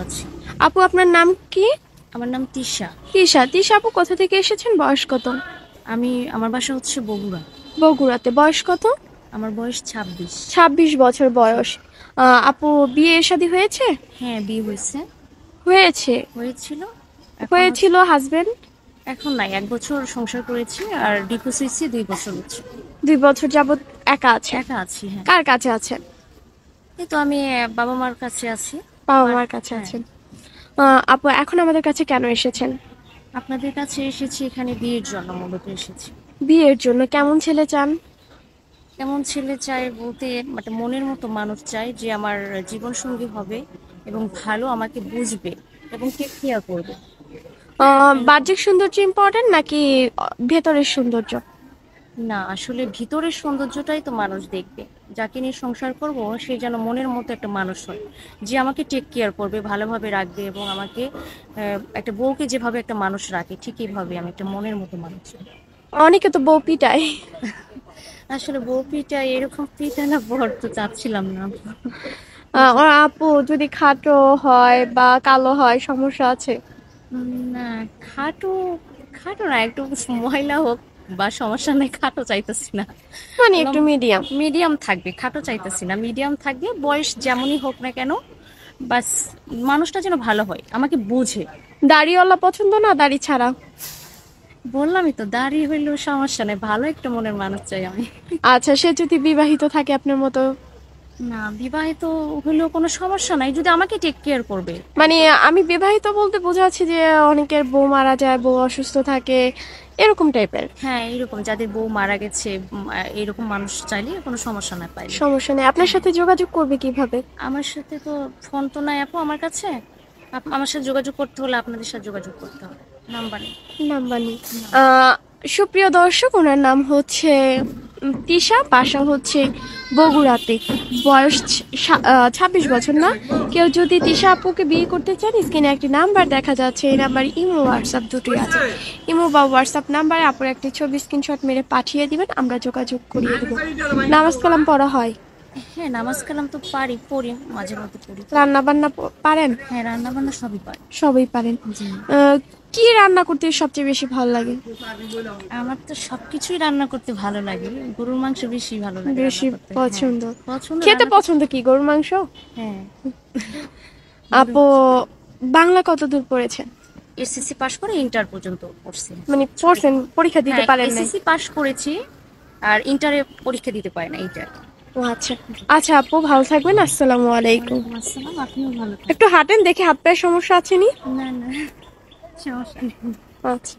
আছি। আপু আপনার নাম কি? আমার নাম তিশা। তিশা। তিশা আপু কোথা থেকে এসেছেন, বয়স কত? আমার বাসা হচ্ছে বগুড়া। বগুড়াতে। বয়স কত? আমার বয়স 26। 26 বছর জি। বয়স। আপু বিয়ে শাদী হয়েছে? হ্যাঁ, বিয়ে হয়েছে। হয়েছে। হয়েছিল। এখন হয়েছিল হাজবেন্ড? এখন নাই, 1 বছর সংসার করেছি আর ডিভোর্স হয়েছে 2 বছর হচ্ছে। 2 বছর যাবত একা আছেন? একা আছি, হ্যাঁ। কার কাছে আছেন? এই তো আমি বাবা মার কাছে আছি। বাবা আর মার কাছে হ্যাঁ, আছেন। আপু এখন আমাদের কাছে কেন এসেছেন? আপনাদের কাছে এসেছি এখানে বিয়ের জন্য, মূলত এসেছি। বিয়ের জন্য কেমন ছেলে চান? এমন ছেলে চাই বলতে, মানে মনের মতো মানুষ চাই যে আমার জীবন সঙ্গী হবে এবং ভালো আমাকে বুঝবে এবং টেক কেয়ার করবে। এরকম। বাহ্যিক সৌন্দর্য ইম্পর্টেন্ট নাকি ভেতরের সৌন্দর্য? না, আসলে ভিতরের সৌন্দর্যটাই তো মানুষ দেখবে। যাকে নিয়ে সংসার করব সে যেন মনের মতো একটা মানুষ হয়, যে আমাকে টেক কেয়ার করবে, ভালোভাবে রাখবে এবং আমাকে একটা বউকে যেভাবে একটা মানুষ রাখে ঠিক এইভাবে আমি একটা মনের মতো মানুষ চাই। অনেকে তো বউ পিটায়। আসলে বউ পিটা এরকম পিটানো বর তো চাচ্ছিলাম না। ওর আপু যদি খাটো হয় বা কালো হয় সমস্যা আছে? না, খাটো খাটো না, একটু মহিলা হোক বা সমস্যা নেই, খাটো চাইতেছি না। মানে একটু মিডিয়াম। মিডিয়াম থাকবে, খাটো চাইতেছি না, মিডিয়াম থাকবে, বয়স যেমনই হোক না কেন, বাস মানুষটা যেন ভালো হয়, আমাকে বুঝে। দাড়িওয়ালা পছন্দ না দাড়ি ছাড়া? বললামই তো, দাঁড়িয়ে হইলেও সমস্যা নেই, ভালো একটা মনের মানুষ চাই আমি। আচ্ছা, সে যদি বিবাহিত থাকে আপনার মতো? না, বিবাহিত হইলেও কোনো সমস্যা নাই, যদি আমাকে টেক কেয়ার করবে। মানে আমি বিবাহিত বলতে বোঝাচ্ছি যে অনেকের বউ মারা যায়, বউ অসুস্থ থাকে, এরকম টাইপের। হ্যাঁ, এরকম যাদের বউ মারা গেছে, এরকম মানুষ চাইলে কোনো সমস্যা না পাইলে। সমস্যা নেই। আপনার সাথে যোগাযোগ করবে কিভাবে? আমার সাথে তো ফোন তো নাই আপু আমার কাছে। আমার সাথে যোগাযোগ করতে হলে আপনাদের সাথে যোগাযোগ করতে হবে, নাম্বার নেই। নাম্বার নেই। না। সুপ্রিয় দর্শক, ওনার নাম হচ্ছে তিশা, বাসা হচ্ছে বগুড়াতে। বয়স 26 বছর না। কেউ যদি তিশা আপুকে বিয়ে করতে চান, স্ক্রিনে একটি নাম্বার দেখা যাচ্ছে, এই নাম্বার ইমো হোয়াটসঅ্যাপ দুটোই আছে। ইমো বা হোয়াটসঅ্যাপ নাম্বারে আপনার একটি ছবি স্ক্রিনশট মেরে পাঠিয়ে দিবেন, আমরা যোগাযোগ করিয়ে দেবো। নামাজ কালাম পড়া হয়? হ্যাঁ, নামাজ কালাম তো পড়ি, মাঝে মধ্যে পড়ি। রান্না বান্না পারেন? হ্যাঁ, রান্না বান্না সবই পারি। সবই পারেন। জি। কি রান্না করতে সবচেয়ে বেশি ভালো লাগে? আমার তো সবকিছুই রান্না করতে ভালো লাগে, গরুর মাংস বেশি ভালো লাগে রান্না বেশি করতে। হ্যাঁ, পছন্দ? পছন্দ খেতে রান্না করতে। পছন্দ কি, গরুর মাংস? হ্যাঁ। আপু বাংলা কত দূর পড়েছেন? এসএসসি পাশ করে ইন্টার পর্যন্ত পড়ছি। মানে পড়ছেন, পরীক্ষা দিতে হ্যাঁ, পারেন নাই? এসএসসি পাশ করেছি আর ইন্টারে পরীক্ষা দিতে পারি না, ইন্টার। ও আচ্ছা। আচ্ছা আপু, ভালো থাকবেন। আসসালামু আলাইকুম। ওয়ালাইকুম আসসালাম, আপনিও ভালো একটু থাকবেন। হাঁটেন, দেখে হাত পায়ের সমস্যা আছে নি? না না, সমস্যা নেই। আচ্ছা।